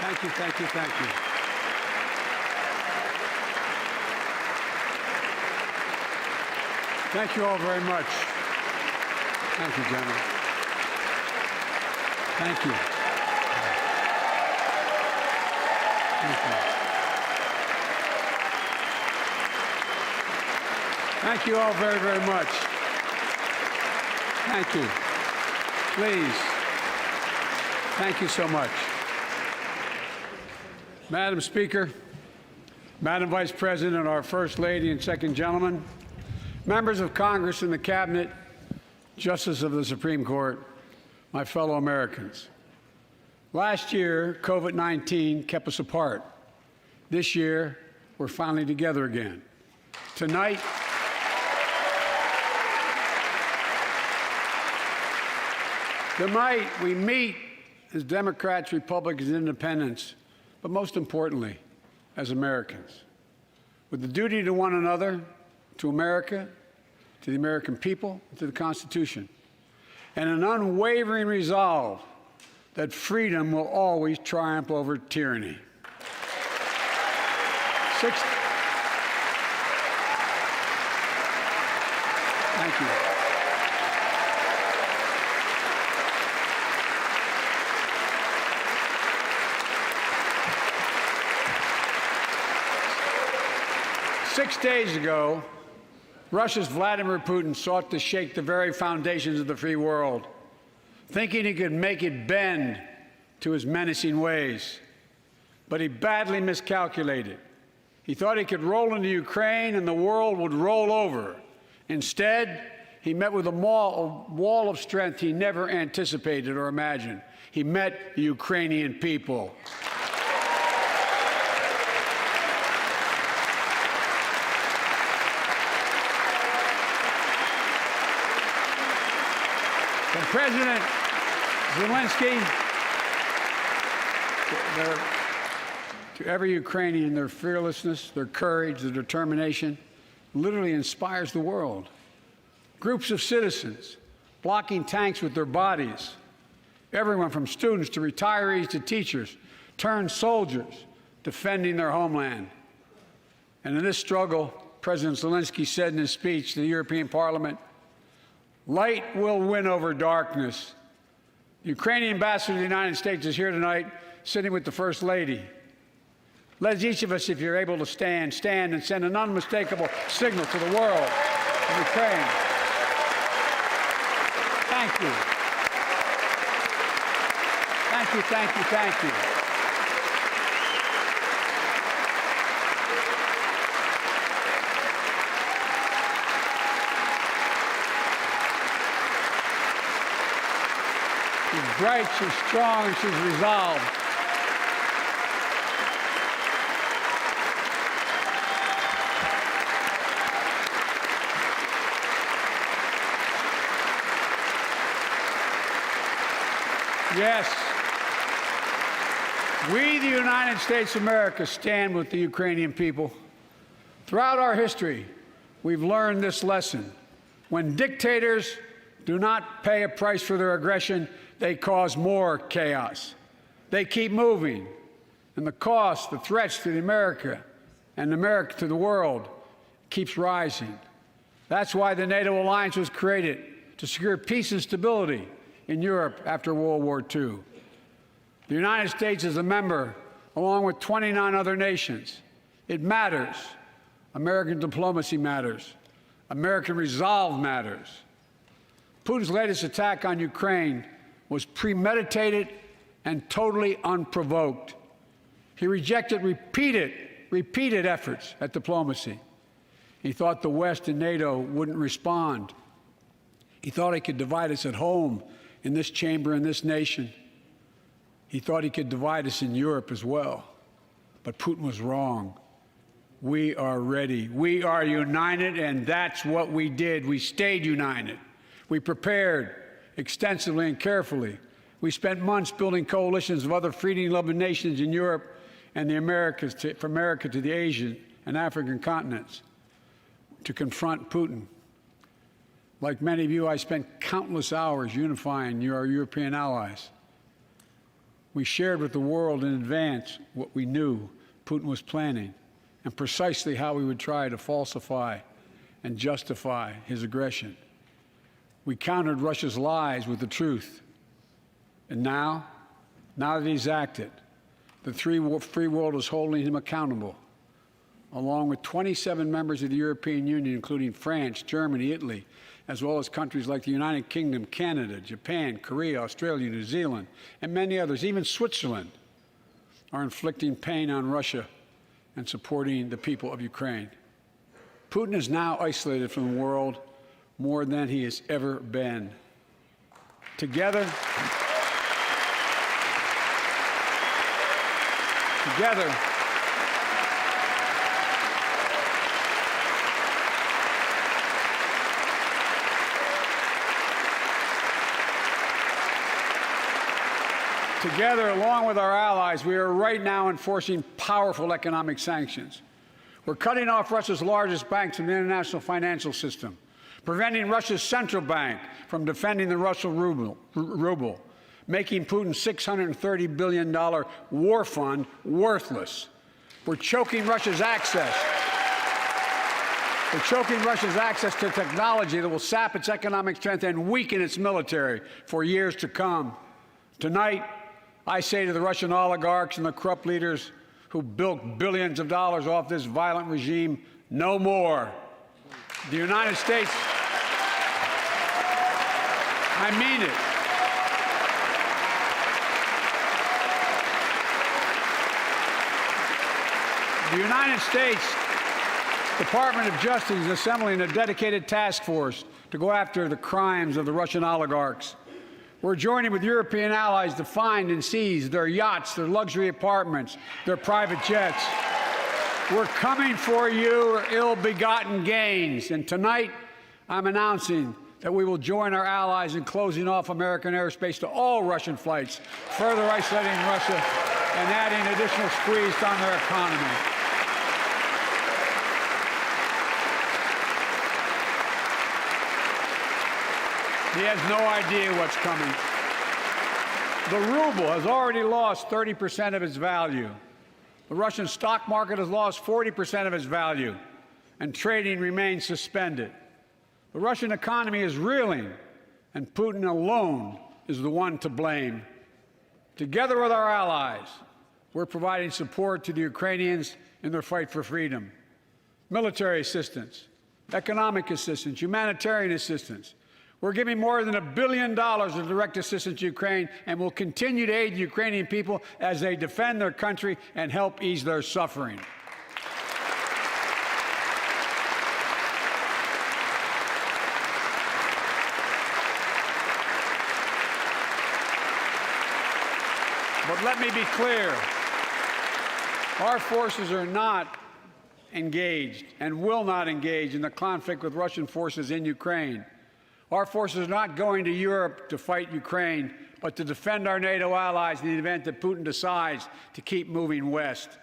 Thank you, thank you, thank you. Thank you all very much. Thank you, General. Thank you. Thank you. Thank you all very, very much. Thank you. Please. Thank you so much. Madam Speaker, Madam Vice President, our First Lady and Second Gentleman, members of Congress and the Cabinet, Justices of the Supreme Court, my fellow Americans. Last year, COVID-19 kept us apart. This year, we're finally together again. Tonight, we meet as Democrats, Republicans, and Independents, but most importantly, as Americans, with the duty to one another, to America, to the American people, to the Constitution, and an unwavering resolve that freedom will always triumph over tyranny. Thank you. 6 days ago, Russia's Vladimir Putin sought to shake the very foundations of the free world, thinking he could make it bend to his menacing ways. But he badly miscalculated. He thought he could roll into Ukraine and the world would roll over. Instead, he met with a wall of strength he never anticipated or imagined. He met the Ukrainian people. President Zelensky, to every Ukrainian, their fearlessness, their courage, their determination literally inspires the world. Groups of citizens blocking tanks with their bodies, everyone from students to retirees to teachers, turned soldiers defending their homeland. And in this struggle, President Zelensky said in his speech to the European Parliament, "Light will win over darkness." The Ukrainian ambassador to the United States is here tonight, sitting with the First Lady. Let each of us, if you're able to stand and send an unmistakable signal to the world of Ukraine. Thank you. Thank you, thank you, thank you. She's bright, she's strong, and she's resolved. Yes, we, the United States of America, stand with the Ukrainian people. Throughout our history, we've learned this lesson. When dictators do not pay a price for their aggression, they cause more chaos. They keep moving, and the cost, the threats to America and America to the world keeps rising. That's why the NATO alliance was created, to secure peace and stability in Europe after World War II. The United States is a member, along with 29 other nations. It matters. American diplomacy matters. American resolve matters. Putin's latest attack on Ukraine was premeditated and totally unprovoked. He rejected repeated efforts at diplomacy. He thought the West and NATO wouldn't respond. He thought he could divide us at home, in this chamber, in this nation. He thought he could divide us in Europe as well. But Putin was wrong. We are ready. We are united, and that's what we did. We stayed united. We prepared extensively and carefully. We spent months building coalitions of other freedom-loving nations in Europe and the Americas, from America to the Asian and African continents, to confront Putin. Like many of you, I spent countless hours unifying our European allies. We shared with the world in advance what we knew Putin was planning and precisely how he would try to falsify and justify his aggression. We countered Russia's lies with the truth. And now that he's acted, the free world is holding him accountable, along with 27 members of the European Union, including France, Germany, Italy, as well as countries like the United Kingdom, Canada, Japan, Korea, Australia, New Zealand, and many others. Even Switzerland are inflicting pain on Russia and supporting the people of Ukraine. Putin is now isolated from the world more than he has ever been. Together, along with our allies, we are right now enforcing powerful economic sanctions. We're cutting off Russia's largest banks from the international financial system, preventing Russia's central bank from defending the Russian ruble, making Putin's $630 billion war fund worthless. We're choking Russia's access. To technology that will sap its economic strength and weaken its military for years to come. Tonight, I say to the Russian oligarchs and the corrupt leaders who bilked billions of dollars off this violent regime, no more. The United States, I mean it. The United States Department of Justice is assembling a dedicated task force to go after the crimes of the Russian oligarchs. We're joining with European allies to find and seize their yachts, their luxury apartments, their private jets. We're coming for your ill-begotten gains. And tonight, I'm announcing that we will join our allies in closing off American airspace to all Russian flights, further isolating Russia and adding additional squeeze on their economy. He has no idea what's coming. The ruble has already lost 30% of its value. The Russian stock market has lost 40% of its value, and trading remains suspended. The Russian economy is reeling, and Putin alone is the one to blame. Together with our allies, we're providing support to the Ukrainians in their fight for freedom. Military assistance, economic assistance, humanitarian assistance. We're giving more than $1 billion of direct assistance to Ukraine, and will continue to aid the Ukrainian people as they defend their country and help ease their suffering. But let me be clear. Our forces are not engaged and will not engage in the conflict with Russian forces in Ukraine. Our forces are not going to Europe to fight Ukraine, but to defend our NATO allies in the event that Putin decides to keep moving west.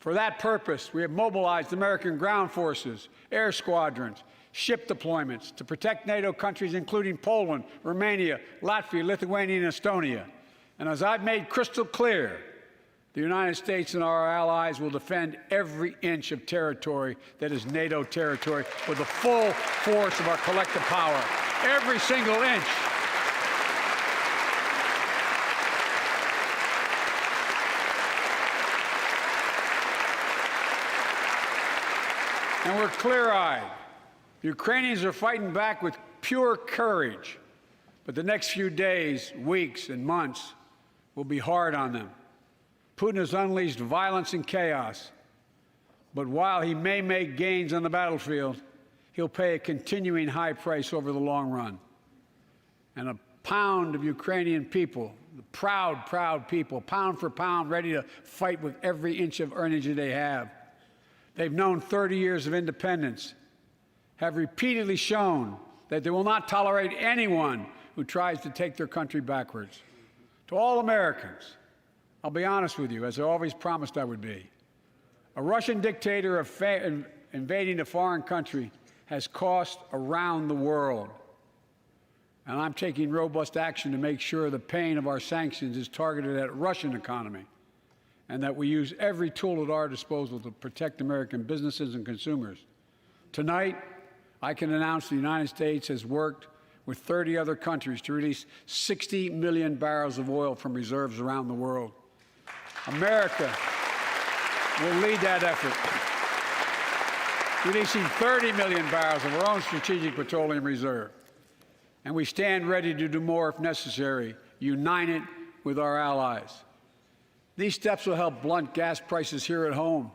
For that purpose, we have mobilized American ground forces, air squadrons, ship deployments to protect NATO countries, including Poland, Romania, Latvia, Lithuania, and Estonia. And as I've made crystal clear, the United States and our allies will defend every inch of territory that is NATO territory with the full force of our collective power. Every single inch. And we're clear-eyed. The Ukrainians are fighting back with pure courage. But the next few days, weeks, and months will be hard on them. Putin has unleashed violence and chaos, but while he may make gains on the battlefield, he'll pay a continuing high price over the long run. And a pound of Ukrainian people, the proud, proud people, pound for pound, ready to fight with every inch of energy they have. They've known 30 years of independence, have repeatedly shown that they will not tolerate anyone who tries to take their country backwards. To all Americans, I'll be honest with you, as I always promised I would be. A Russian dictator invading a foreign country has cost around the world. and I'm taking robust action to make sure the pain of our sanctions is targeted at the Russian economy, and that we use every tool at our disposal to protect American businesses and consumers. Tonight, I can announce the United States has worked with 30 other countries to release 60 million barrels of oil from reserves around the world. America will lead that effort, releasing 30 million barrels of our own strategic petroleum reserve. And we stand ready to do more if necessary, united with our allies. These steps will help blunt gas prices here at home,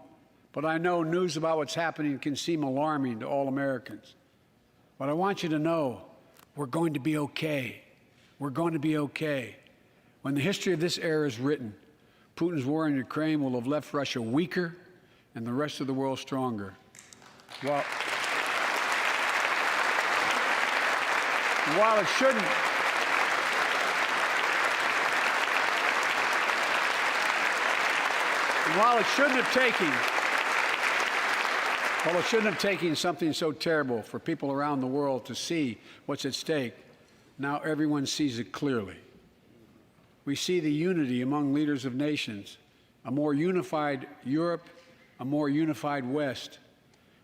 but I know news about what's happening can seem alarming to all Americans. But I want you to know we're going to be okay. We're going to be okay. When the history of this era is written, Putin's war in Ukraine will have left Russia weaker and the rest of the world stronger. While it shouldn't have taken something so terrible for people around the world to see what's at stake, now everyone sees it clearly. We see the unity among leaders of nations, a more unified Europe, a more unified West.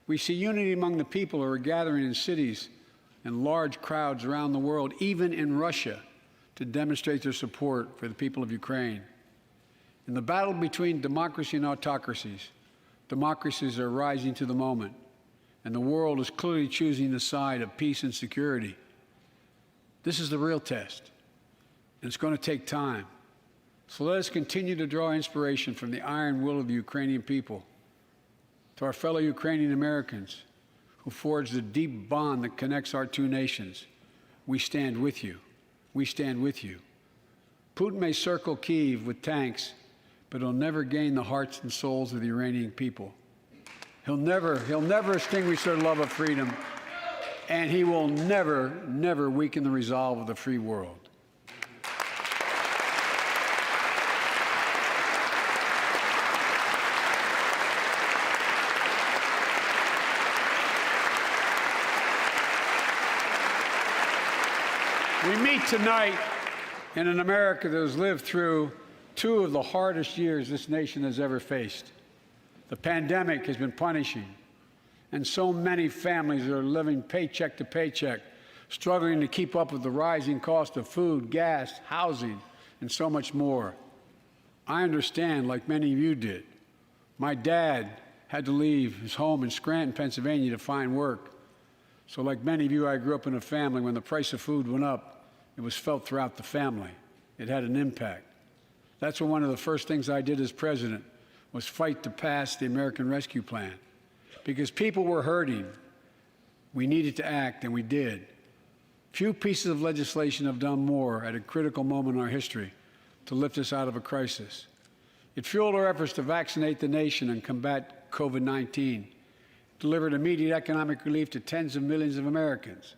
We see unity among the people who are gathering in cities and large crowds around the world, even in Russia, to demonstrate their support for the people of Ukraine. In the battle between democracy and autocracies, democracies are rising to the moment, and the world is clearly choosing the side of peace and security. This is the real test, and it's going to take time. So let us continue to draw inspiration from the iron will of the Ukrainian people. To our fellow Ukrainian Americans who forged the deep bond that connects our two nations, we stand with you. We stand with you. Putin may circle Kyiv with tanks, but he'll never gain the hearts and souls of the Iranian people. He'll never extinguish their love of freedom, and he will never weaken the resolve of the free world. We meet tonight in an America that has lived through two of the hardest years this nation has ever faced. The pandemic has been punishing, and so many families are living paycheck to paycheck, struggling to keep up with the rising cost of food, gas, housing, and so much more. I understand, like many of you did. My dad had to leave his home in Scranton, Pennsylvania to find work. So like many of you, I grew up in a family when the price of food went up, it was felt throughout the family. It had an impact. That's when one of the first things I did as president was fight to pass the American Rescue Plan. Because people were hurting, we needed to act, and we did. Few pieces of legislation have done more at a critical moment in our history to lift us out of a crisis. It fueled our efforts to vaccinate the nation and combat COVID-19, delivered immediate economic relief to tens of millions of Americans.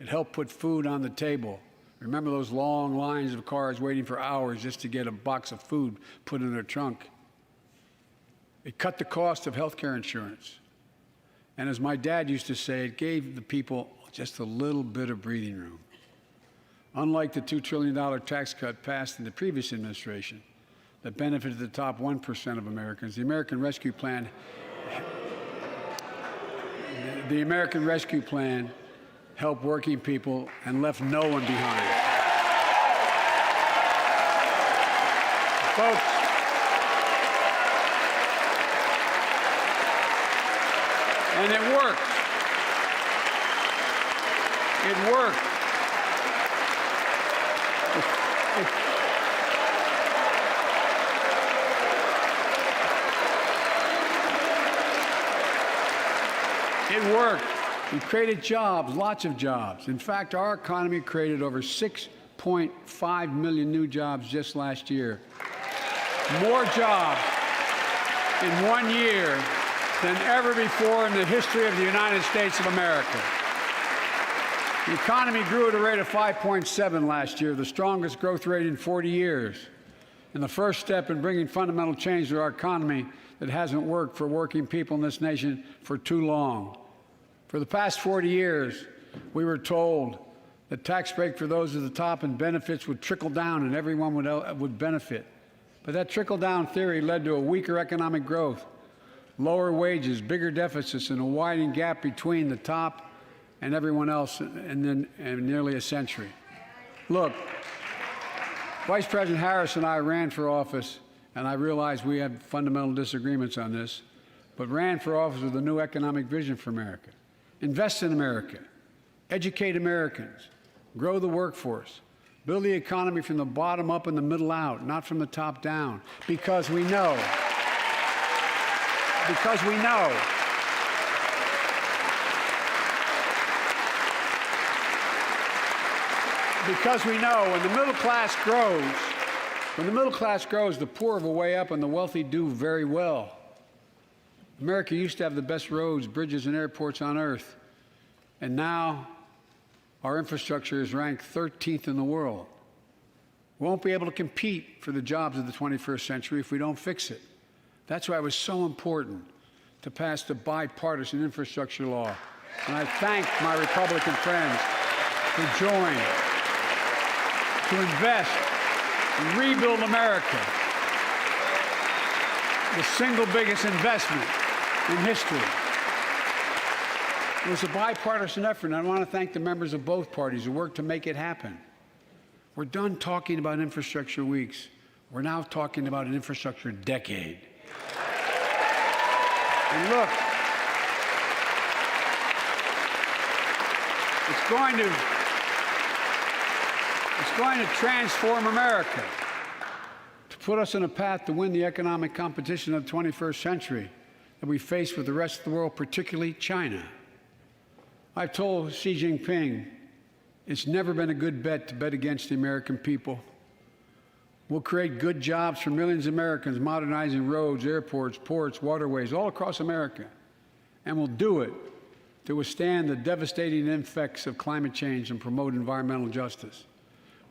It helped put food on the table. Remember those long lines of cars waiting for hours just to get a box of food put in their trunk? It cut the cost of health care insurance. And as my dad used to say, it gave the people just a little bit of breathing room. Unlike the $2 trillion tax cut passed in the previous administration that benefited the top 1% of Americans, the American Rescue Plan helped working people and left no one behind. Folks, and it worked. It worked. It worked. We created jobs, lots of jobs. In fact, our economy created over 6.5 million new jobs just last year. More jobs in 1 year than ever before in the history of the United States of America. The economy grew at a rate of 5.7 last year, the strongest growth rate in 40 years, and the first step in bringing fundamental change to our economy that hasn't worked for working people in this nation for too long. For the past 40 years, we were told The tax break for those at the top and benefits would trickle down and everyone would benefit. But that trickle-down theory led to a weaker economic growth, lower wages, bigger deficits, and a widening gap between the top and everyone else in nearly a century. Look, Vice President Harris and I ran for office, and I realize we have fundamental disagreements on this, but ran for office with a new economic vision for America. Invest in America, educate Americans, grow the workforce, build the economy from the bottom up and the middle out, not from the top down, because we know when the middle class grows, the poor have a way up and the wealthy do very well. America used to have the best roads, bridges, and airports on earth, and now our infrastructure is ranked 13th in the world. We won't be able to compete for the jobs of the 21st century if we don't fix it. That's why it was so important to pass the bipartisan infrastructure law. And I thank my Republican friends who joined to invest and rebuild America, the single biggest investment in history. It was a bipartisan effort, and I want to thank the members of both parties who worked to make it happen. We're done talking about infrastructure weeks. We're now talking about an infrastructure decade. And look, it's going to transform America, to put us on a path to win the economic competition of the 21st century that we face with the rest of the world, particularly China. I've told Xi Jinping it's never been a good bet to bet against the American people. We'll create good jobs for millions of Americans, modernizing roads, airports, ports, waterways, all across America. And we'll do it to withstand the devastating effects of climate change and promote environmental justice.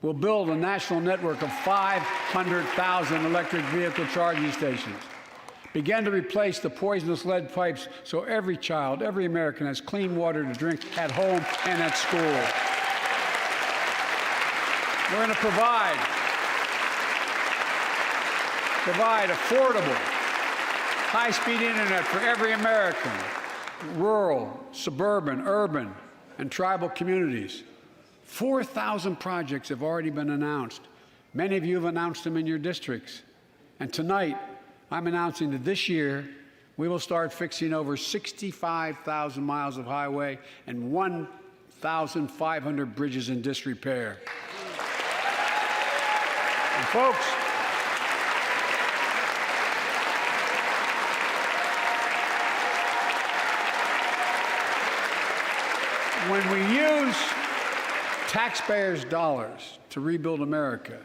We'll build a national network of 500,000 electric vehicle charging stations. Begin to replace the poisonous lead pipes so every child, every American has clean water to drink at home and at school. We're going to provide affordable, high-speed internet for every American, rural, suburban, urban, and tribal communities. 4,000 projects have already been announced. Many of you have announced them in your districts. And tonight, I'm announcing that this year, we will start fixing over 65,000 miles of highway and 1,500 bridges in disrepair. And folks, when we use taxpayers' dollars to rebuild America,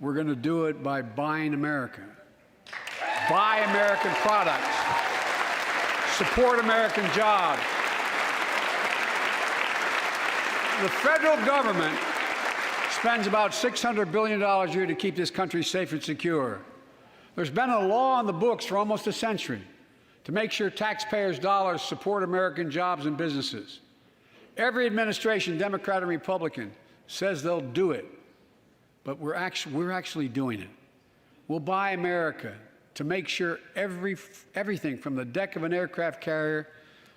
we're going to do it by buying America. Buy American products. Support American jobs. The federal government spends about $600 billion a year to keep this country safe and secure. There's been a law on the books for almost a century to make sure taxpayers' dollars support American jobs and businesses. Every administration, Democrat and Republican, says they'll do it, but we're actually doing it. We'll buy America to make sure everything from the deck of an aircraft carrier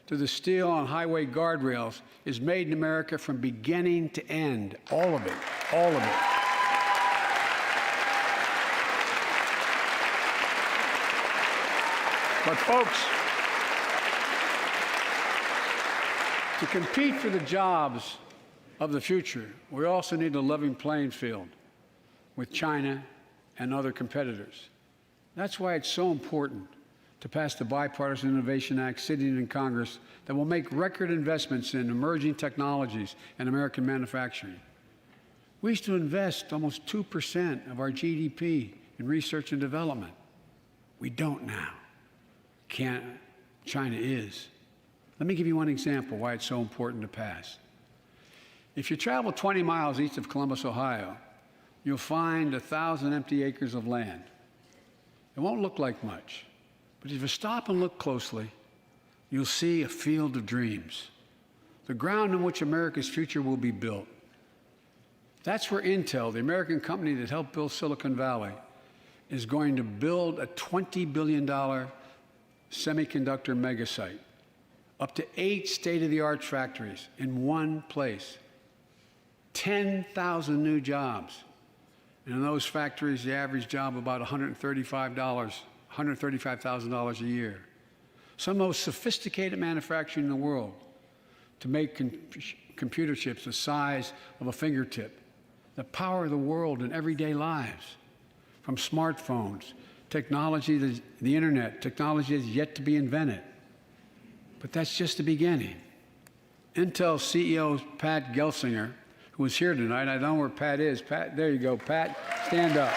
to the steel on highway guardrails is made in America from beginning to end. All of it. All of it. But folks, to compete for the jobs of the future, we also need a level playing field with China and other competitors. That's why it's so important to pass the Bipartisan Innovation Act sitting in Congress that will make record investments in emerging technologies and American manufacturing. We used to invest almost 2% of our GDP in research and development. We don't now. China is. Let me give you one example why it's so important to pass. If you travel 20 miles east of Columbus, Ohio, you'll find 1,000 empty acres of land. It won't look like much, but if you stop and look closely, you'll see a field of dreams. the ground on which America's future will be built. That's where Intel, the American company that helped build Silicon Valley, is going to build a $20 billion semiconductor megasite, up to 8 state-of-the-art factories in one place, 10,000 new jobs. And in those factories, the average job about $135,000 a year. Some of the most sophisticated manufacturing in the world to make computer chips the size of a fingertip that power the world in everyday lives, from smartphones, technology, the internet, technology that's yet to be invented. But that's just the beginning. Intel CEO Pat Gelsinger, who is here tonight, I don't know where Pat is. Pat, there you go, Pat, stand up.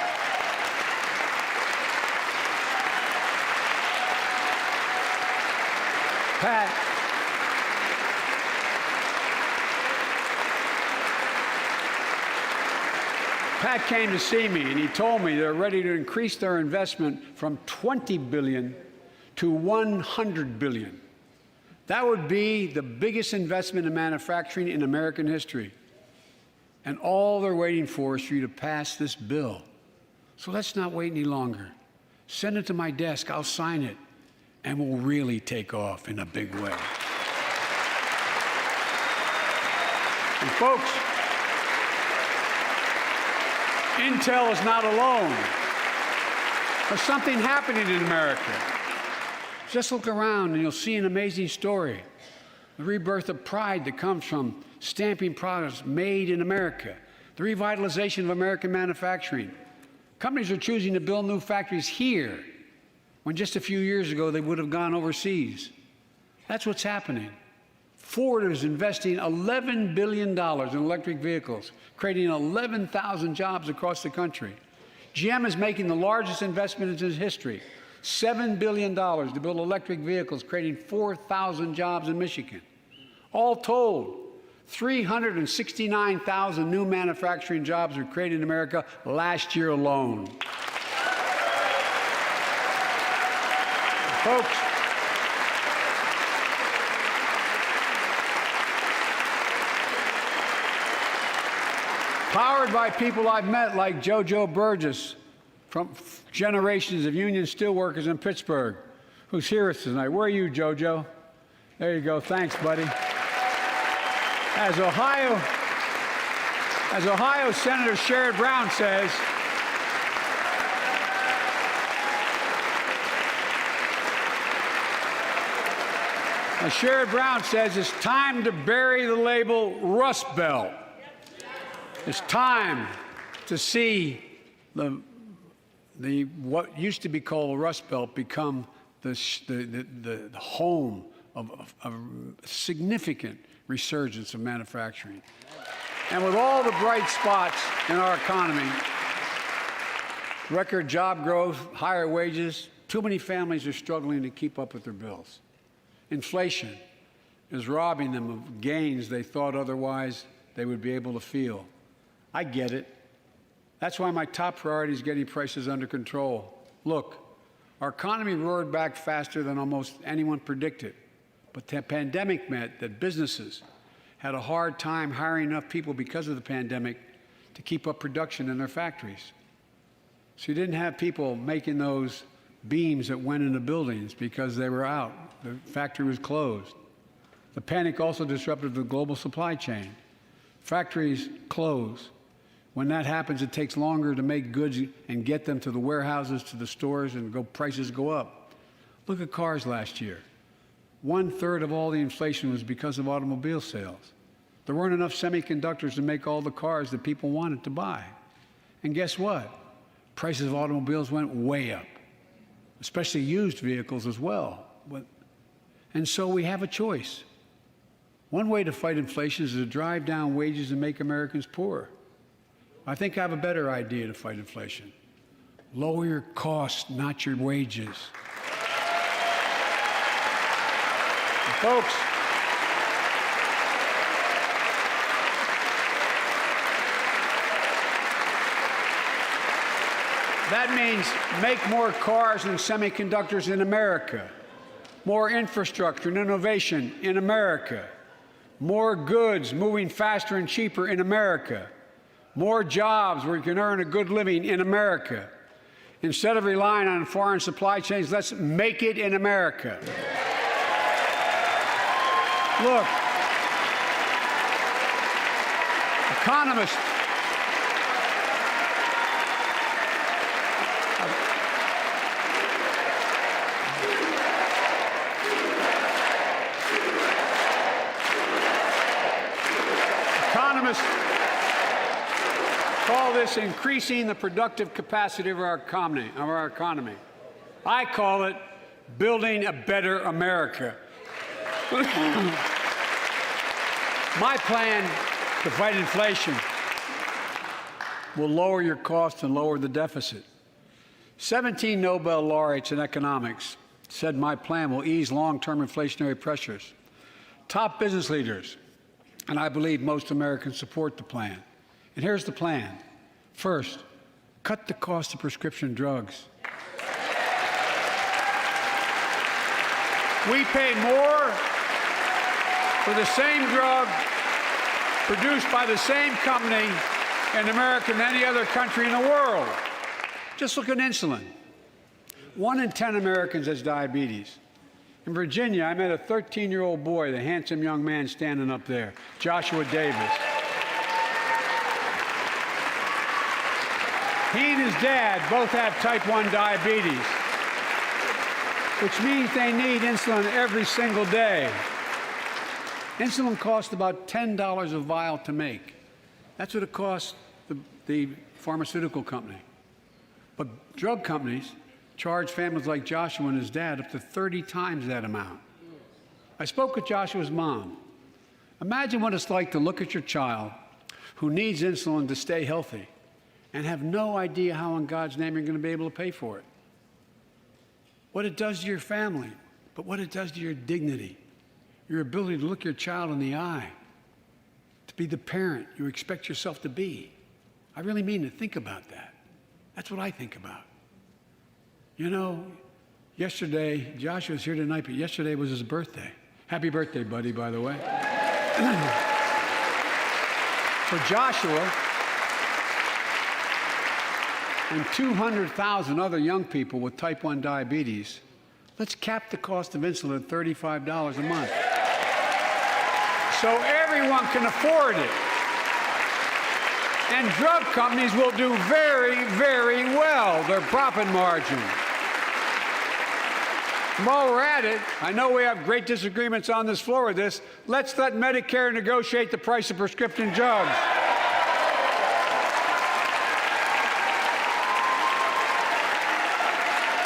Pat came to see me, and he told me they're ready to increase their investment from $20 billion to $100 billion. That would be the biggest investment in manufacturing in American history. And all they're waiting for is for you to pass this bill. So let's not wait any longer. Send it to my desk, I'll sign it, and we'll really take off in a big way. And folks, Intel is not alone. There's something happening in America. Just look around and you'll see an amazing story. The rebirth of pride that comes from stamping products made in America. The revitalization of American manufacturing. Companies are choosing to build new factories here when just a few years ago they would have gone overseas. That's what's happening. Ford is investing $11 billion in electric vehicles, creating 11,000 jobs across the country. GM is making the largest investment in its history, $7 billion to build electric vehicles, creating 4,000 jobs in Michigan. All told, 369,000 new manufacturing jobs were created in America last year alone. Folks, powered by people I've met like JoJo Burgess from generations of union steelworkers in Pittsburgh, who's here with us tonight. Where are you, JoJo? There you go. Thanks, buddy. As Ohio Senator Sherrod Brown says, it's time to bury the label Rust Belt. It's time to see what used to be called the Rust Belt become the home of a significant resurgence of manufacturing. And with all the bright spots in our economy, record job growth, higher wages, too many families are struggling to keep up with their bills. Inflation is robbing them of gains they thought otherwise they would be able to feel. I get it. That's why my top priority is getting prices under control. Look, our economy roared back faster than almost anyone predicted, but the pandemic meant that businesses had a hard time hiring enough people because of the pandemic to keep up production in their factories. So you didn't have people making those beams that went into buildings because they were out. The factory was closed. The panic also disrupted the global supply chain. Factories close. When that happens, it takes longer to make goods and get them to the warehouses, to the stores, and prices go up. Look at cars last year. 1/3 of all the inflation was because of automobile sales. There weren't enough semiconductors to make all the cars that people wanted to buy. And guess what? Prices of automobiles went way up, especially used vehicles as well. And so we have a choice. One way to fight inflation is to drive down wages and make Americans poorer. I think I have a better idea to fight inflation. Lower your costs, not your wages. And folks, that means make more cars and semiconductors in America, more infrastructure and innovation in America, more goods moving faster and cheaper in America, more jobs where you can earn a good living in America. Instead of relying on foreign supply chains, let's make it in America. Look, economists call this increasing the productive capacity of our economy. I call it building a better America. My plan to fight inflation will lower your costs and lower the deficit. 17 Nobel laureates in economics said my plan will ease long-term inflationary pressures. Top business leaders, and I believe most Americans, support the plan. And here's the plan. First, cut the cost of prescription drugs. We pay more for the same drug produced by the same company in America than any other country in the world. Just look at insulin. 1 in 10 Americans has diabetes. In Virginia, I met a 13-year-old boy, the handsome young man standing up there, Joshua Davis. He and his dad both have type 1 diabetes, which means they need insulin every single day. Insulin costs about $10 a vial to make. That's what it costs the pharmaceutical company. But drug companies charge families like Joshua and his dad up to 30 times that amount. I spoke with Joshua's mom. Imagine what it's like to look at your child who needs insulin to stay healthy and have no idea how in God's name you're going to be able to pay for it. What it does to your family, but what it does to your dignity, your ability to look your child in the eye, to be the parent you expect yourself to be. I really mean to think about that. That's what I think about. You know, yesterday, Joshua's here tonight, but yesterday was his birthday. Happy birthday, buddy, by the way. For Joshua and 200,000 other young people with type 1 diabetes, let's cap the cost of insulin at $35 a month so everyone can afford it. And drug companies will do very, very well, their profit margin. While we're at it, I know we have great disagreements on this floor with this. Let's let Medicare negotiate the price of prescription drugs.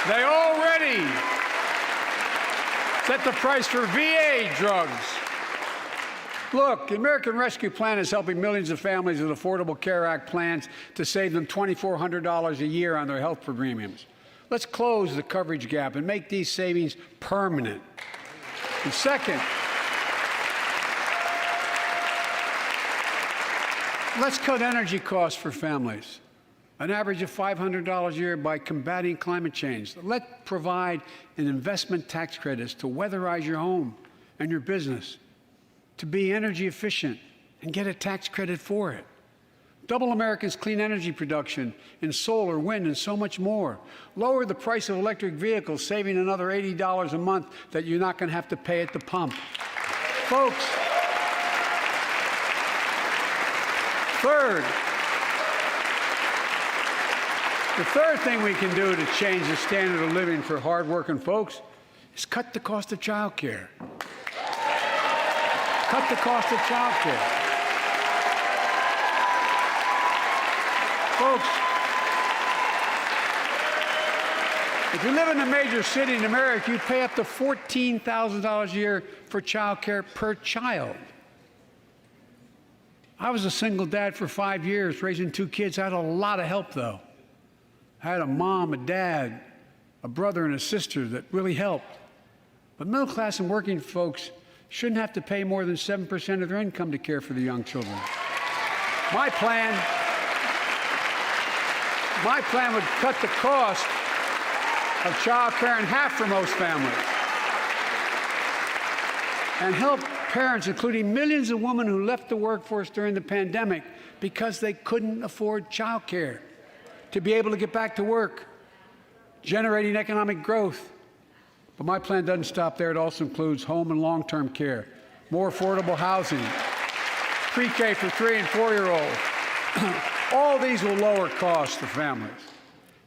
They already set the price for VA drugs. Look, the American Rescue Plan is helping millions of families with Affordable Care Act plans to save them $2,400 a year on their health premiums. Let's close the coverage gap and make these savings permanent. And second, let's cut energy costs for families, an average of $500 a year by combating climate change. Let's provide an investment tax credits to weatherize your home and your business, to be energy efficient and get a tax credit for it. Double America's clean energy production in solar, wind, and so much more. Lower the price of electric vehicles, saving another $80 a month that you're not going to have to pay at the pump. Folks, the third thing we can do to change the standard of living for hardworking folks is cut the cost of child care. Cut the cost of child care. Folks, if you live in a major city in America, you pay up to $14,000 a year for child care per child. I was a single dad for 5 years, raising 2 kids. I had a lot of help, though. I had a mom, a dad, a brother, and a sister that really helped. But middle class and working folks shouldn't have to pay more than 7% of their income to care for the young children. My plan would cut the cost of child care in half for most families. and help parents, including millions of women who left the workforce during the pandemic because they couldn't afford child care, to be able to get back to work, generating economic growth. But my plan doesn't stop there. It also includes home and long-term care, more affordable housing, pre-K for 3- and 4-year-olds. All these will lower costs for families.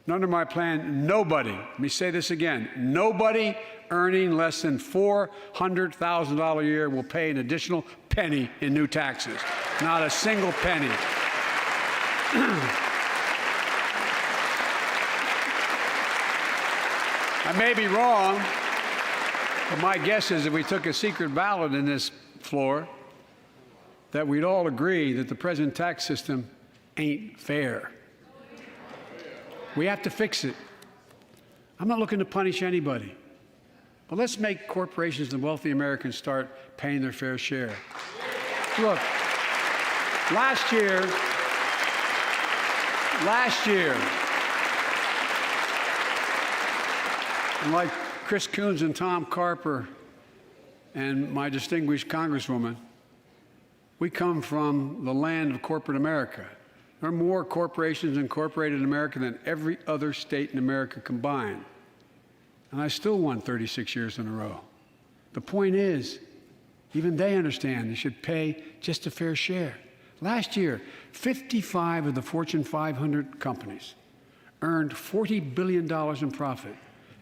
And under my plan, nobody, let me say this again, nobody earning less than $400,000 a year will pay an additional penny in new taxes. Not a single penny. I may be wrong, but my guess is if we took a secret ballot in this floor, that we'd all agree that the present tax system ain't fair. We have to fix it. I'm not looking to punish anybody, but let's make corporations and wealthy Americans start paying their fair share. Look, last year, and like Chris Coons and Tom Carper and my distinguished Congresswoman, we come from the land of corporate America. There are more corporations incorporated in America than every other state in America combined. And I still won 36 years in a row. The point is, even they understand they should pay just a fair share. Last year, 55 of the Fortune 500 companies earned $40 billion in profit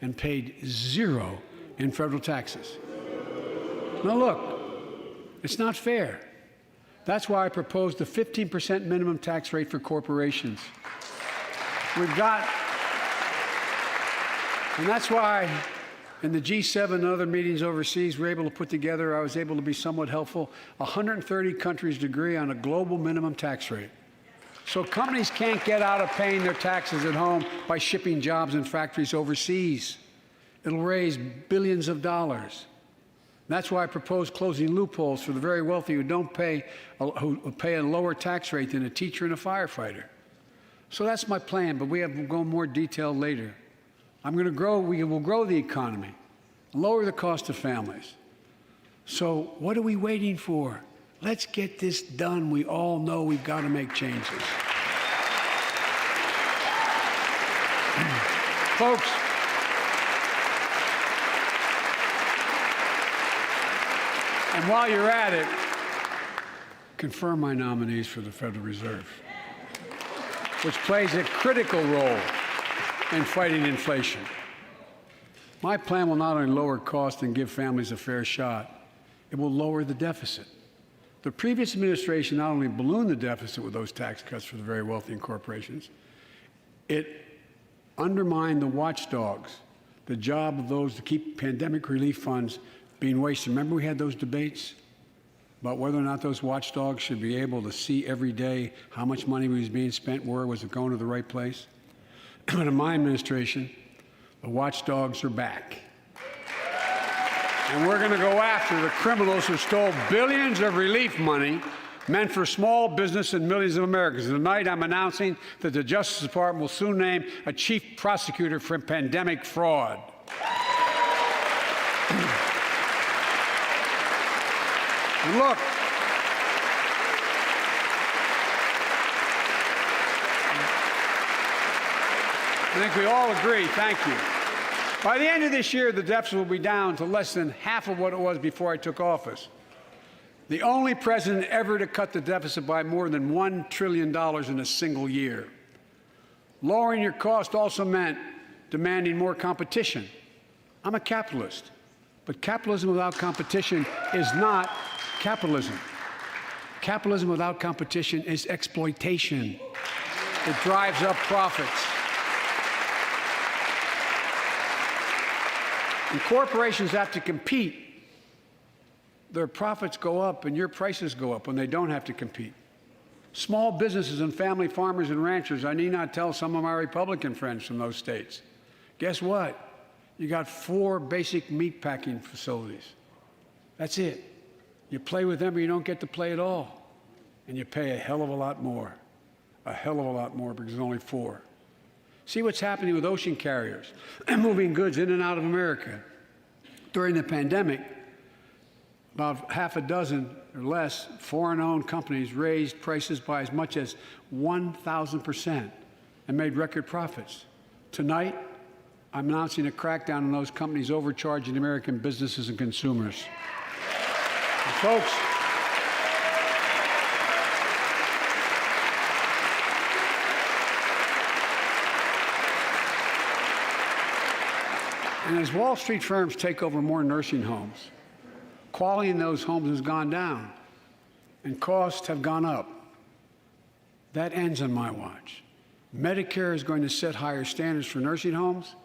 and paid zero in federal taxes. Now look, it's not fair. That's why I proposed a 15% minimum tax rate for corporations. And that's why in the G7 and other meetings overseas, we're able to put together, I was able to be somewhat helpful, 130 countries agree on a global minimum tax rate. So companies can't get out of paying their taxes at home by shipping jobs and factories overseas. It'll raise billions of dollars. That's why I propose closing loopholes for the very wealthy who pay a lower tax rate than a teacher and a firefighter. So that's my plan, but we'll go in more detail later. We will grow the economy, lower the cost of families. So what are we waiting for? Let's get this done. We all know we've got to make changes. Folks, and while you're at it, confirm my nominees for the Federal Reserve, which plays a critical role in fighting inflation. My plan will not only lower costs and give families a fair shot, it will lower the deficit. The previous administration not only ballooned the deficit with those tax cuts for the very wealthy and corporations, it undermined the watchdogs, the job of those to keep pandemic relief funds being wasted. Remember we had those debates about whether or not those watchdogs should be able to see every day how much money was being spent, where was it going to the right place? But in my administration, the watchdogs are back. And we're going to go after the criminals who stole billions of relief money meant for small business and millions of Americans. Tonight, I'm announcing that the Justice Department will soon name a chief prosecutor for pandemic fraud. And look, I think we all agree, thank you. By the end of this year, the deficit will be down to less than half of what it was before I took office. The only president ever to cut the deficit by more than $1 trillion in a single year. Lowering your cost also meant demanding more competition. I'm a capitalist, but capitalism without competition is not capitalism. Capitalism without competition is exploitation. It drives up profits. And corporations have to compete. Their profits go up and your prices go up when they don't have to compete. Small businesses and family farmers and ranchers, I need not tell some of my Republican friends from those states. Guess what? You got 4 basic meat packing facilities. That's it. You play with them or you don't get to play at all. And you pay a hell of a lot more. A hell of a lot more because there's only 4. See what's happening with ocean carriers moving goods in and out of America. During the pandemic, about half a dozen or less foreign-owned companies raised prices by as much as 1,000% and made record profits. Tonight, I'm announcing a crackdown on those companies overcharging American businesses and consumers. And folks, and as Wall Street firms take over more nursing homes, quality in those homes has gone down and costs have gone up. That ends on my watch. Medicare is going to set higher standards for nursing homes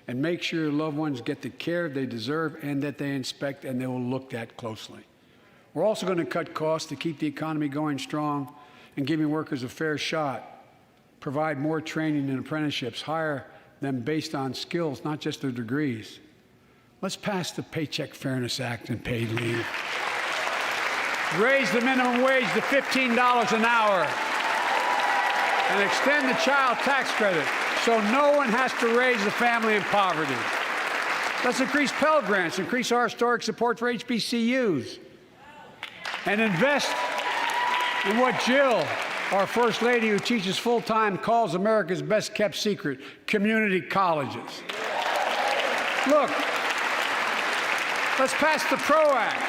and make sure your loved ones get the care they deserve and that they inspect and they will look at closely. We're also going to cut costs to keep the economy going strong and giving workers a fair shot, provide more training and apprenticeships, hire them based on skills, not just their degrees. Let's pass the Paycheck Fairness Act and paid leave. Raise the minimum wage to $15 an hour and extend the child tax credit so no one has to raise a family in poverty. Let's increase Pell Grants, increase our historic support for HBCUs, and invest in what Jill, our First Lady who teaches full-time, calls America's best-kept secret, community colleges. Look, let's pass the PRO Act.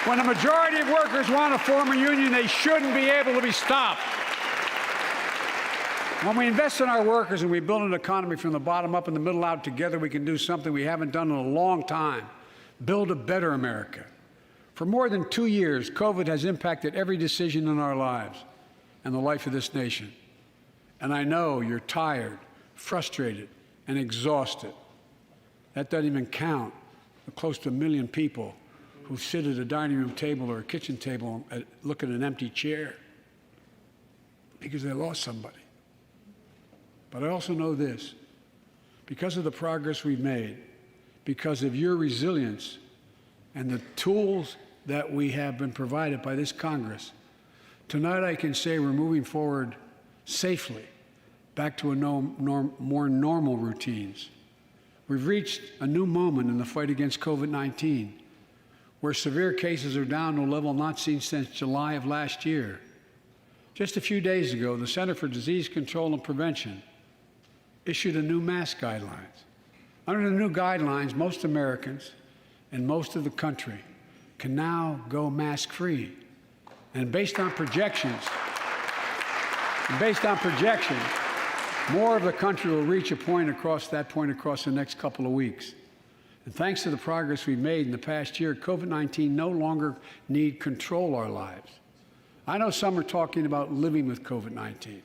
When a majority of workers want to form a union, they shouldn't be able to be stopped. When we invest in our workers and we build an economy from the bottom up and the middle out together, we can do something we haven't done in a long time, build a better America. For more than 2 years, COVID has impacted every decision in our lives and the life of this nation. And I know you're tired, frustrated, and exhausted. That doesn't even count the close to 1 million people who sit at a dining room table or a kitchen table and look at an empty chair because they lost somebody. But I also know this, because of the progress we've made, because of your resilience and the tools that we have been provided by this Congress, tonight I can say we're moving forward safely back to more normal routines. We've reached a new moment in the fight against COVID-19, where severe cases are down to a level not seen since July of last year. Just a few days ago, the Center for Disease Control and Prevention issued a new mask guidelines. Under the new guidelines, most Americans and most of the country can now go mask-free. And based on projections, more of the country will reach a point across the next couple of weeks. And thanks to the progress we've made in the past year, COVID-19 no longer need control our lives. I know some are talking about living with COVID-19,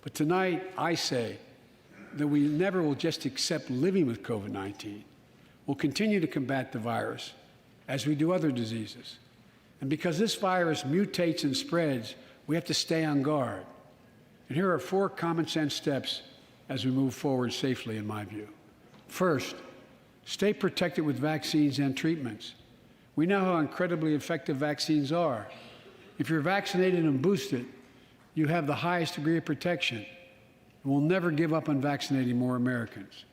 but tonight I say that we never will just accept living with COVID-19. We'll continue to combat the virus as we do other diseases. And because this virus mutates and spreads, we have to stay on guard. And here are 4 common sense steps as we move forward safely, in my view. First, stay protected with vaccines and treatments. We know how incredibly effective vaccines are. If you're vaccinated and boosted, you have the highest degree of protection. And we'll never give up on vaccinating more Americans.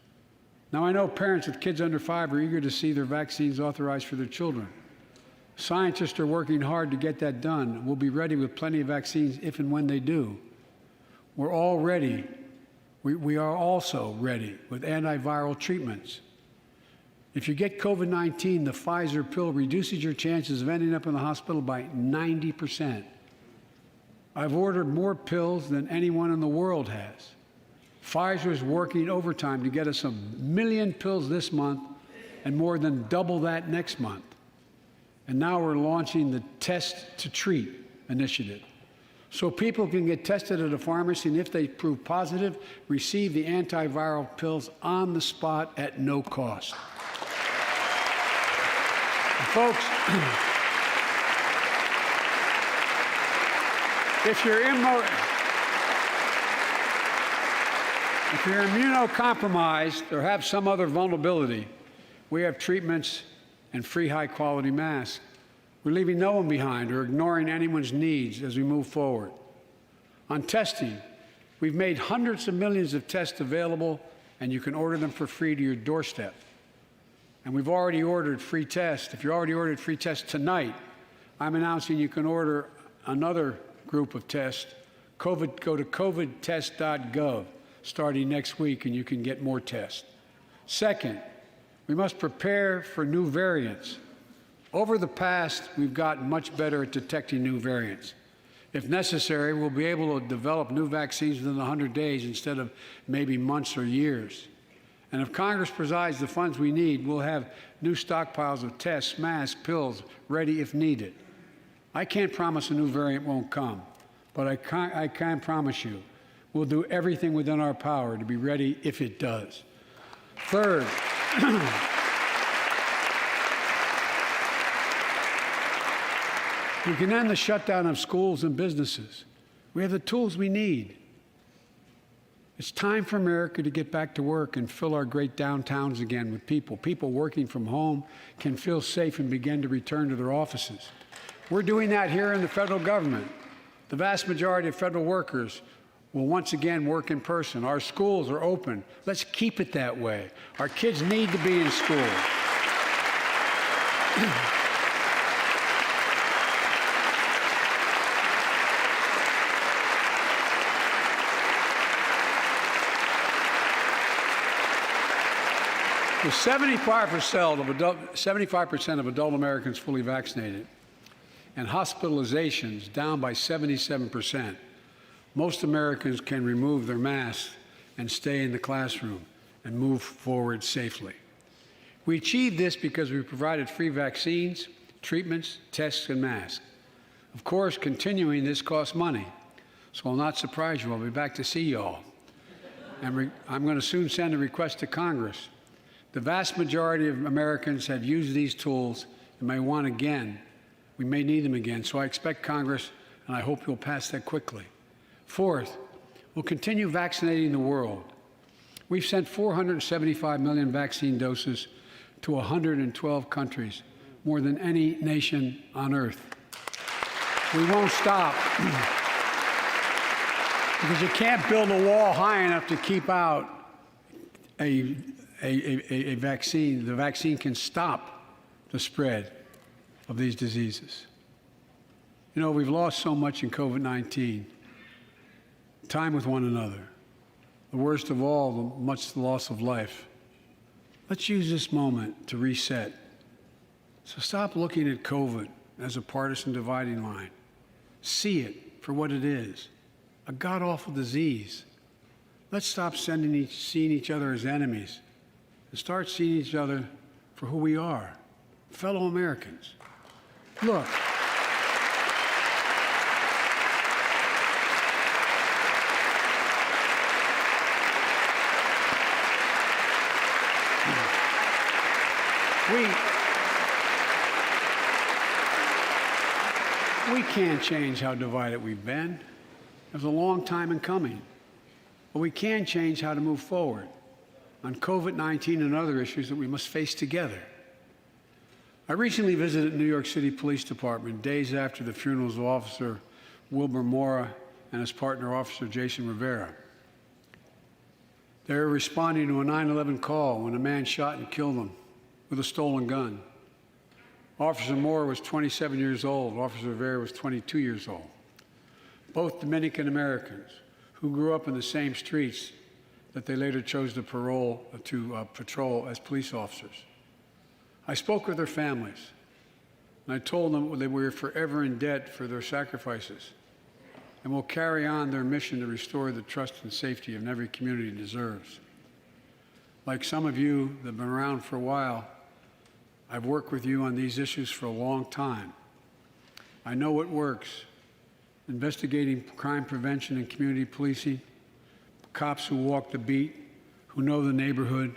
Now, I know parents with kids under 5 are eager to see their vaccines authorized for their children. Scientists are working hard to get that done. We'll be ready with plenty of vaccines if and when they do. We're all ready. We are also ready with antiviral treatments. If you get COVID-19, the Pfizer pill reduces your chances of ending up in the hospital by 90%. I've ordered more pills than anyone in the world has. Pfizer is working overtime to get us 1 million pills this month and more than double that next month. And now we're launching the Test to Treat initiative. So people can get tested at a pharmacy, and if they prove positive, receive the antiviral pills on the spot at no cost. And folks, if you're immunocompromised or have some other vulnerability, we have treatments and free high-quality masks. We're leaving no one behind or ignoring anyone's needs as we move forward. On testing, we've made hundreds of millions of tests available, and you can order them for free to your doorstep. And we've already ordered free tests. If you already ordered free tests tonight, I'm announcing you can order another group of tests. Go to covidtest.gov starting next week, and you can get more tests. Second, we must prepare for new variants. Over the past, we've gotten much better at detecting new variants. If necessary, we'll be able to develop new vaccines within 100 days instead of maybe months or years. And if Congress provides the funds we need, we'll have new stockpiles of tests, masks, pills ready if needed. I can't promise a new variant won't come, but I can promise you we'll do everything within our power to be ready if it does. Third, we can end the shutdown of schools and businesses. We have the tools we need. It's time for America to get back to work and fill our great downtowns again with people. People working from home can feel safe and begin to return to their offices. We're doing that here in the federal government. The vast majority of federal workers will once again work in person. Our schools are open. Let's keep it that way. Our kids need to be in school. With 75% of adult Americans fully vaccinated and hospitalizations down by 77%, most Americans can remove their masks and stay in the classroom and move forward safely. We achieved this because we provided free vaccines, treatments, tests, and masks. Of course, continuing this costs money, so I'll not surprise you. I'll be back to see you all. And I'm going to soon send a request to Congress. The vast majority of Americans have used these tools and may want again. We may need them again, so I expect Congress, and I hope you'll pass that quickly. Fourth, we'll continue vaccinating the world. We've sent 475 million vaccine doses to 112 countries, more than any nation on earth. We won't stop because you can't build a wall high enough to keep out a vaccine. The vaccine can stop the spread of these diseases. You know, we've lost so much in COVID-19. Time with one another. The worst of all, the loss of life. Let's use this moment to reset. So stop looking at COVID as a partisan dividing line. See it for what it is, a god-awful disease. Let's stop seeing each other as enemies and start seeing each other for who we are, fellow Americans. Look, we can't change how divided we've been. It was a long time in coming. But we can change how to move forward on COVID-19 and other issues that we must face together. I recently visited New York City Police Department days after the funerals of Officer Wilbur Mora and his partner, Officer Jason Rivera. They were responding to a 9/11 call when a man shot and killed them with a stolen gun. Officer Moore was 27 years old. Officer Rivera was 22 years old. Both Dominican Americans who grew up in the same streets that they later chose to patrol as police officers. I spoke with their families, and I told them that we were forever in debt for their sacrifices and will carry on their mission to restore the trust and safety of every community deserves. Like some of you that have been around for a while, I've worked with you on these issues for a long time. I know what works. Investigating crime prevention and community policing, cops who walk the beat, who know the neighborhood,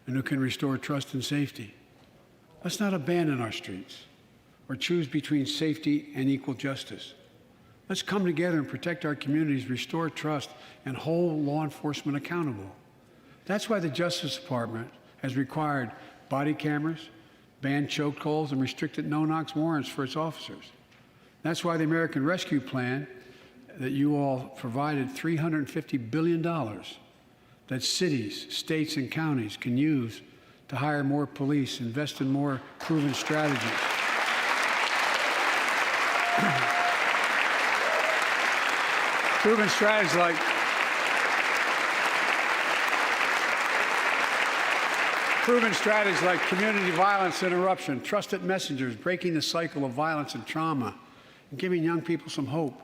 and who can restore trust and safety. Let's not abandon our streets or choose between safety and equal justice. Let's come together and protect our communities, restore trust, and hold law enforcement accountable. That's why the Justice Department has required body cameras, banned chokeholds, and restricted no-knock warrants for its officers. That's why the American Rescue Plan that you all provided $350 billion that cities, states, and counties can use to hire more police, invest in more proven strategies. Proven strategies like community violence interruption, trusted messengers, breaking the cycle of violence and trauma, and giving young people some hope.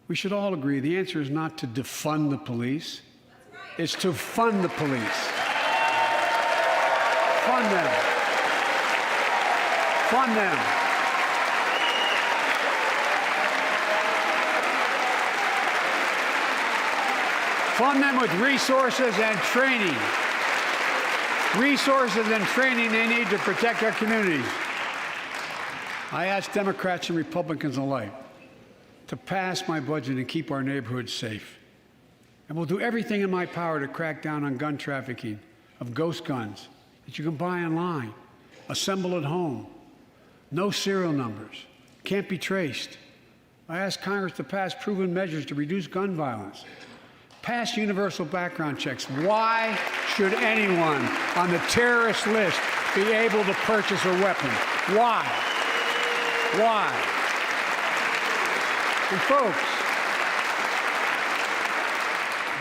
We should all agree the answer is not to defund the police. It's to fund the police. Fund them. Fund them. Fund them with resources and training. Resources and training they need to protect our communities. I ask Democrats and Republicans alike to pass my budget and keep our neighborhoods safe. And we'll do everything in my power to crack down on gun trafficking of ghost guns that you can buy online, assemble at home, no serial numbers, can't be traced. I ask Congress to pass proven measures to reduce gun violence. Pass universal background checks. Why should anyone on the terrorist list be able to purchase a weapon? Why? Why? And folks,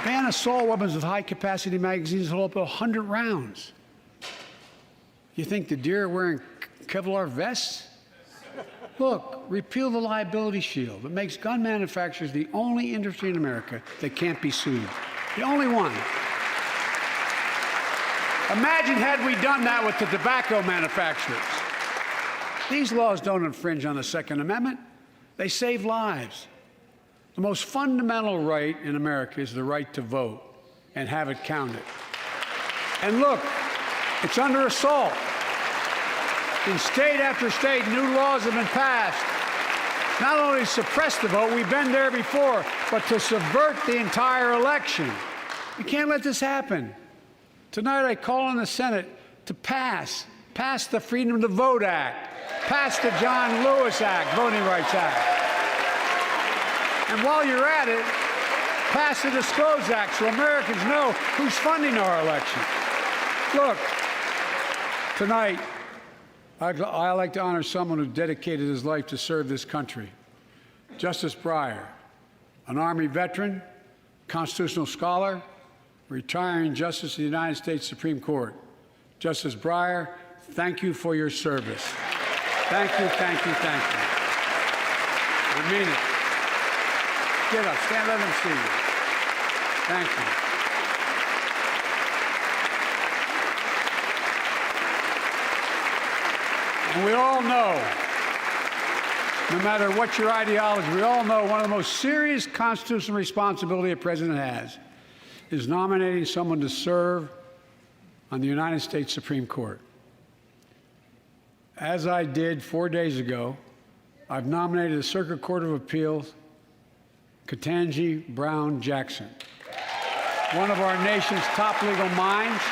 ban assault weapons with high-capacity magazines that hold up to 100 rounds. You think the deer are wearing Kevlar vests? Look, repeal the liability shield that makes gun manufacturers the only industry in America that can't be sued. The only one. Imagine had we done that with the tobacco manufacturers. These laws don't infringe on the Second Amendment. They save lives. The most fundamental right in America is the right to vote and have it counted. And look, it's under assault. In state after state, new laws have been passed. Not only to suppress the vote, we've been there before, but to subvert the entire election. We can't let this happen. Tonight, I call on the Senate to pass the Freedom to Vote Act, pass the John Lewis Act, Voting Rights Act. And while you're at it, pass the Disclose Act so Americans know who's funding our election. Look, tonight, I'd like to honor someone who dedicated his life to serve this country. Justice Breyer, an Army veteran, constitutional scholar, retiring Justice of the United States Supreme Court. Justice Breyer, thank you for your service. Thank you, thank you, thank you. I mean it. Get up, stand, let them see you. Thank you. And we all know, no matter what your ideology, we all know one of the most serious constitutional responsibility a president has is nominating someone to serve on the United States Supreme Court. As I did 4 days ago, I've nominated the Circuit Court of Appeals, Ketanji Brown Jackson, one of our nation's top legal minds,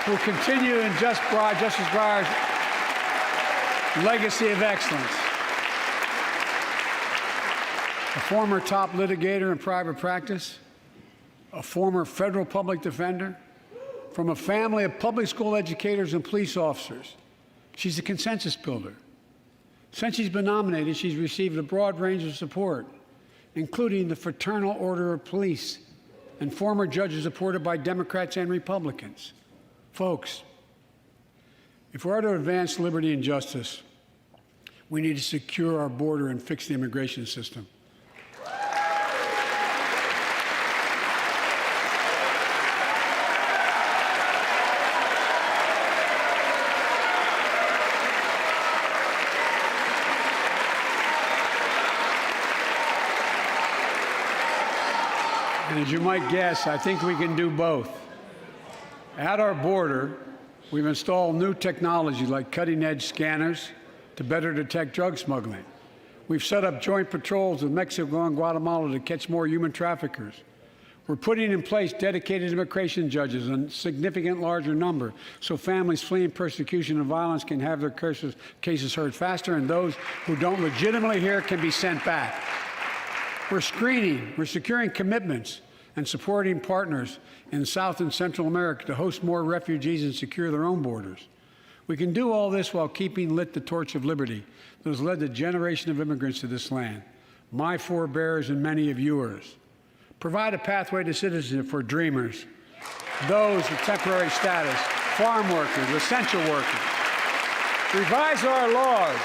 who will continue in Justice Breyer's legacy of excellence. A former top litigator in private practice, a former federal public defender, from a family of public school educators and police officers. She's a consensus builder. Since she's been nominated, she's received a broad range of support, including the Fraternal Order of Police and former judges supported by Democrats and Republicans. Folks, if we're to advance liberty and justice, we need to secure our border and fix the immigration system. And as you might guess, I think we can do both. At our border, we've installed new technology like cutting-edge scanners to better detect drug smuggling. We've set up joint patrols with Mexico and Guatemala to catch more human traffickers. We're putting in place dedicated immigration judges in a significant larger number so families fleeing persecution and violence can have their cases heard faster, and those who don't legitimately hear can be sent back. We're screening, we're securing commitments, and supporting partners in South and Central America to host more refugees and secure their own borders. We can do all this while keeping lit the torch of liberty that has led a generation of immigrants to this land, my forebears and many of yours. Provide a pathway to citizenship for dreamers, those with temporary status, farm workers, essential workers. Revise our laws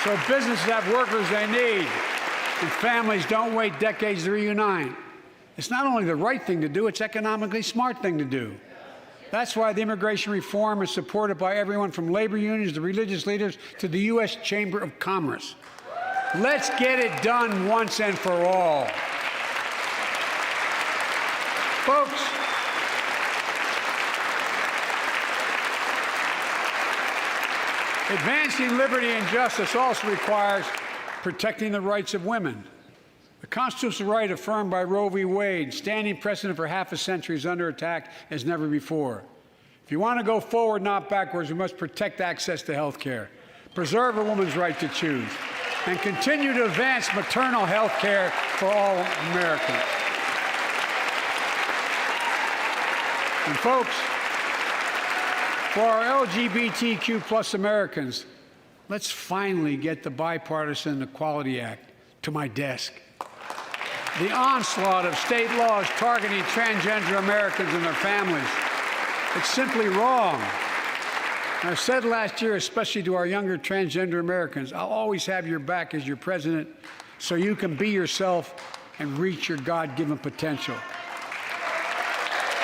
so businesses have workers they need and families don't wait decades to reunite. It's not only the right thing to do, it's economically smart thing to do. That's why the immigration reform is supported by everyone from labor unions to religious leaders to the U.S. Chamber of Commerce. Let's get it done once and for all. Folks, advancing liberty and justice also requires protecting the rights of women. The constitutional right affirmed by Roe v. Wade, standing precedent for half a century, is under attack as never before. If you want to go forward, not backwards, we must protect access to health care, preserve a woman's right to choose, and continue to advance maternal health care for all Americans. And folks, for our LGBTQ plus Americans, let's finally get the Bipartisan Equality Act to my desk. The onslaught of state laws targeting transgender Americans and their families, it's simply wrong. And I said last year, especially to our younger transgender Americans, I'll always have your back as your president so you can be yourself and reach your God-given potential.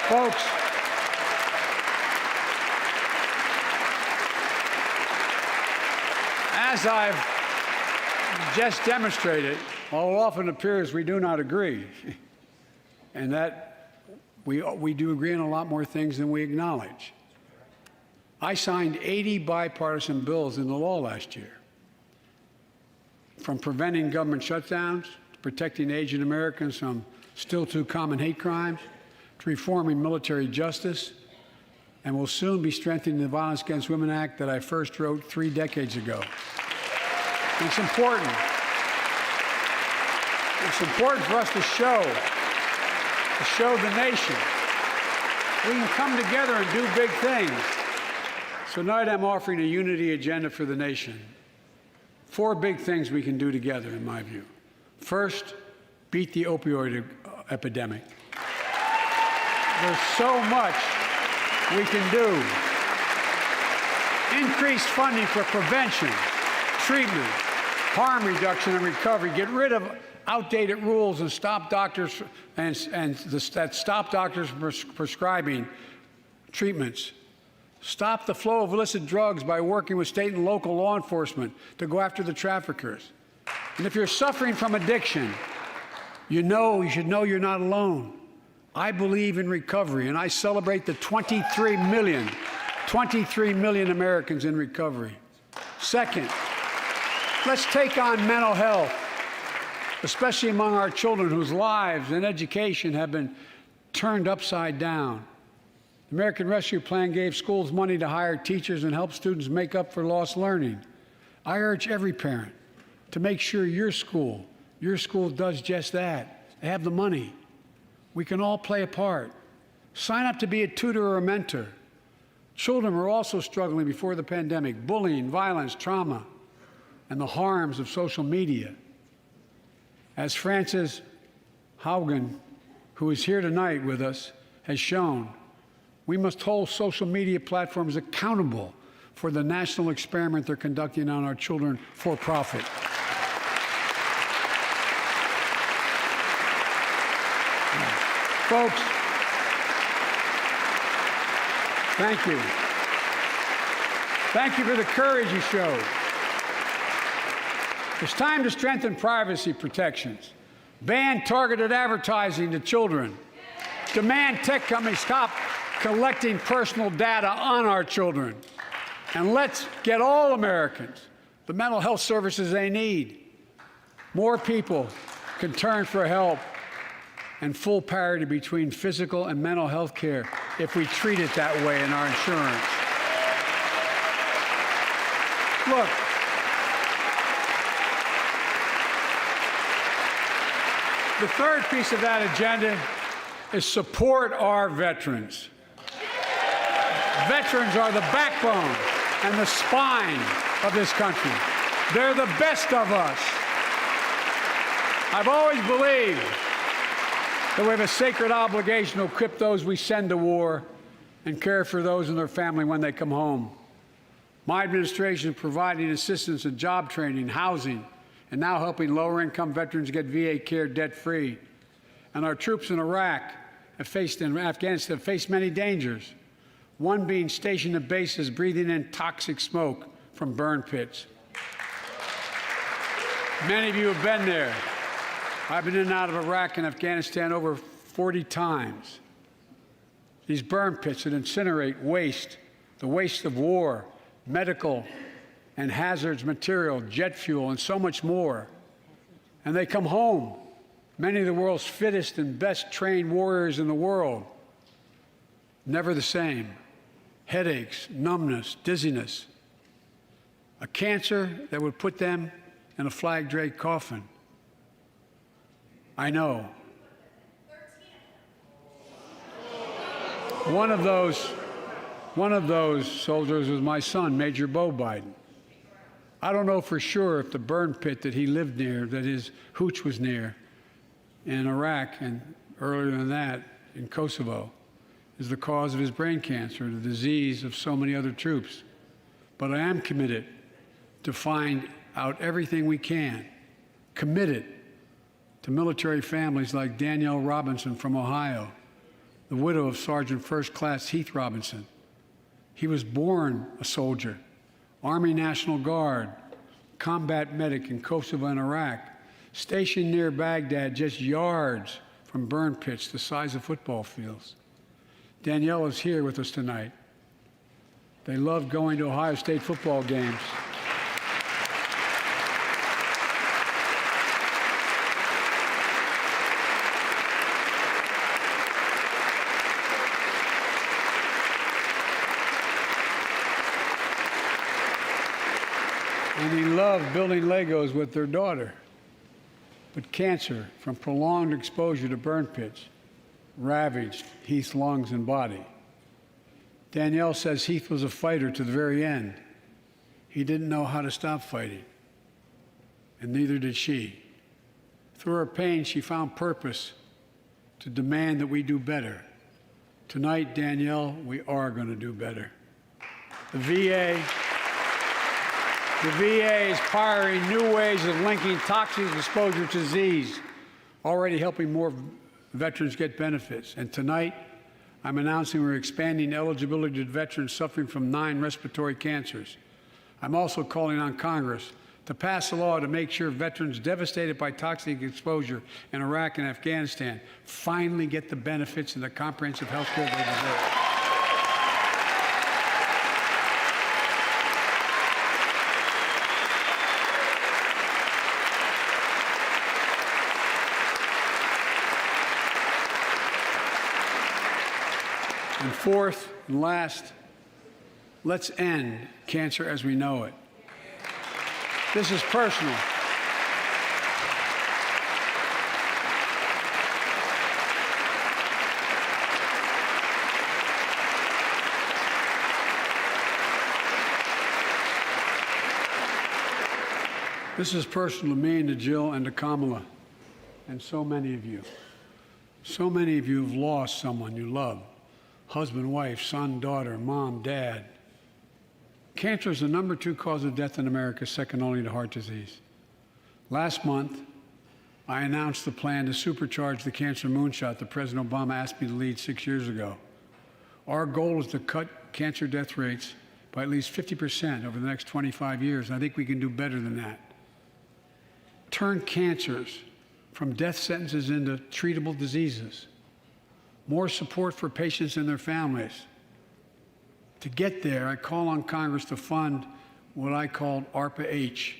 Folks, as I've just demonstrated, while it often appears we do not agree, and that we do agree on a lot more things than we acknowledge. I signed 80 bipartisan bills into law last year, from preventing government shutdowns, to protecting Asian Americans from still too common hate crimes, to reforming military justice, and will soon be strengthening the Violence Against Women Act that I first wrote 3 decades ago. And it's important. It's important for us to show the nation we can come together and do big things. So tonight I'm offering a unity agenda for the nation. 4 big things we can do together, in my view. First, beat the opioid epidemic. There's so much we can do. Increase funding for prevention, treatment, harm reduction, and recovery. Get rid of outdated rules and stop doctors that stop doctors from prescribing treatments. Stop the flow of illicit drugs by working with state and local law enforcement to go after the traffickers. And if you're suffering from addiction, you should know you're not alone. I believe in recovery, and I celebrate the 23 million Americans in recovery. Second, let's take on mental health, especially among our children whose lives and education have been turned upside down. The American Rescue Plan gave schools money to hire teachers and help students make up for lost learning. I urge every parent to make sure your school does just that. They have the money. We can all play a part. Sign up to be a tutor or a mentor. Children were also struggling before the pandemic: bullying, violence, trauma, and the harms of social media. As Frances Haugen, who is here tonight with us, has shown, we must hold social media platforms accountable for the national experiment they're conducting on our children for profit. Folks, thank you. Thank you for the courage you showed. It's time to strengthen privacy protections, ban targeted advertising to children, demand tech companies stop collecting personal data on our children, and let's get all Americans the mental health services they need. More people can turn for help, and full parity between physical and mental health care if we treat it that way in our insurance. Look, The third piece of that agenda is support our veterans. Veterans are the backbone and the spine of this country. They're the best of us. I've always believed that we have a sacred obligation to equip those we send to war and care for those and their family when they come home. My administration is providing assistance in job training, housing, and now helping lower-income veterans get VA care debt-free. And our troops in Iraq and Afghanistan have faced many dangers, one being stationed at bases breathing in toxic smoke from burn pits. Many of you have been there. I've been in and out of Iraq and Afghanistan over 40 times. These burn pits that incinerate waste, the waste of war, medical and hazardous material, jet fuel, and so much more. And they come home, many of the world's fittest and best trained warriors in the world. Never the same. Headaches, numbness, dizziness. A cancer that would put them in a flag-draped coffin. I know. One of those soldiers was my son, Major Bo Biden. I don't know for sure if the burn pit that he lived near, that his hooch was near in Iraq and earlier than that in Kosovo, is the cause of his brain cancer, the disease of so many other troops. But I am committed to find out everything we can, committed to military families like Danielle Robinson from Ohio, the widow of Sergeant First Class Heath Robinson. He was born a soldier, Army National Guard, combat medic in Kosovo and Iraq, stationed near Baghdad, just yards from burn pits the size of football fields. Danielle is here with us tonight. They loved going to Ohio State football games. And he loved building Legos with their daughter. But cancer from prolonged exposure to burn pits ravaged Heath's lungs and body. Danielle says Heath was a fighter to the very end. He didn't know how to stop fighting, and neither did she. Through her pain, she found purpose to demand that we do better. Tonight, Danielle, we are going to do better. The VA is pioneering new ways of linking toxic exposure to disease, already helping more veterans get benefits. And tonight, I'm announcing we're expanding eligibility to veterans suffering from 9 respiratory cancers. I'm also calling on Congress to pass a law to make sure veterans devastated by toxic exposure in Iraq and Afghanistan finally get the benefits and the comprehensive health care they deserve. And fourth and last, let's end cancer as we know it. This is personal. This is personal to me and to Jill and to Kamala and so many of you. So many of you have lost someone you love. Husband, wife, son, daughter, mom, dad. Cancer is the #2 cause of death in America, second only to heart disease. Last month, I announced the plan to supercharge the cancer moonshot that President Obama asked me to lead 6 years ago. Our goal is to cut cancer death rates by at least 50% over the next 25 years, and I think we can do better than that. Turn cancers from death sentences into treatable diseases. More support for patients and their families. To get there, I call on Congress to fund what I called ARPA-H,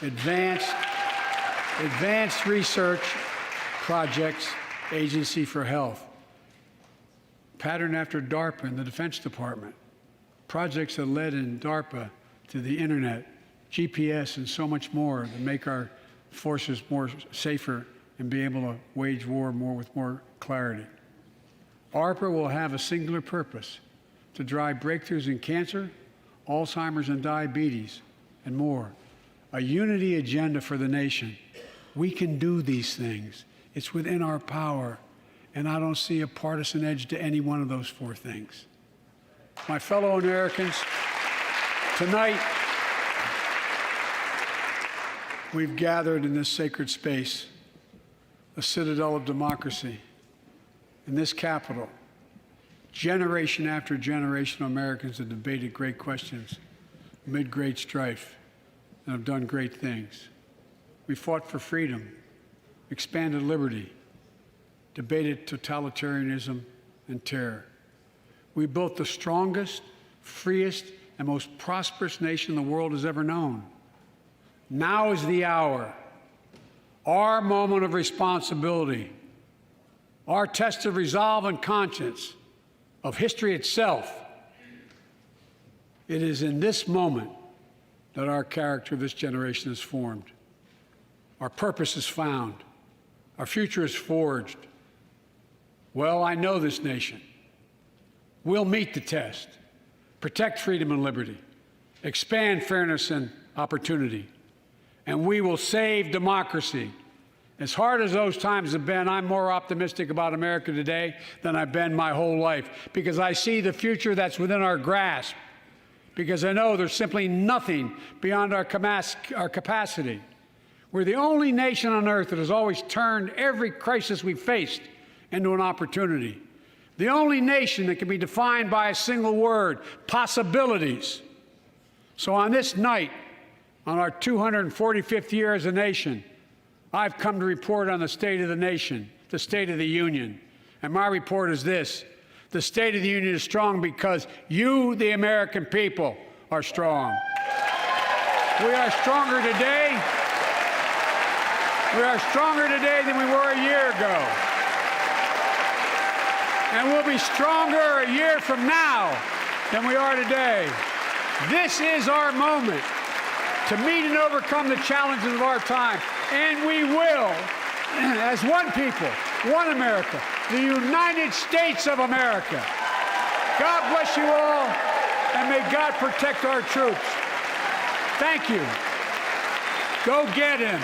Advanced Research Projects Agency for Health, patterned after DARPA and the Defense Department, projects that led in DARPA to the internet, GPS, and so much more to make our forces more safer and be able to wage war with more clarity. ARPA will have a singular purpose: to drive breakthroughs in cancer, Alzheimer's and diabetes, and more. A unity agenda for the nation. We can do these things. It's within our power, and I don't see a partisan edge to any one of those four things. My fellow Americans, tonight we've gathered in this sacred space, a citadel of democracy, in this Capitol. Generation after generation of Americans have debated great questions amid great strife and have done great things. We fought for freedom, expanded liberty, debated totalitarianism and terror. We built the strongest, freest, and most prosperous nation the world has ever known. Now is the hour, our moment of responsibility, our test of resolve and conscience, of history itself. It is in this moment that our character of this generation is formed. Our purpose is found. Our future is forged. Well, I know this nation. We'll meet the test, protect freedom and liberty, expand fairness and opportunity, and we will save democracy. As hard as those times have been, I'm more optimistic about America today than I've been my whole life, because I see the future that's within our grasp, because I know there's simply nothing beyond our capacity. We're the only nation on earth that has always turned every crisis we faced into an opportunity. The only nation that can be defined by a single word: possibilities. So on this night, on our 245th year as a nation, I've come to report on the state of the nation, the State of the Union. And my report is this: the State of the Union is strong because you, the American people, are strong. We are stronger today. We are stronger today than we were a year ago. And we'll be stronger a year from now than we are today. This is our moment to meet and overcome the challenges of our time. And we will, as one people, one America, the United States of America. God bless you all, and may God protect our troops. Thank you. Go get him.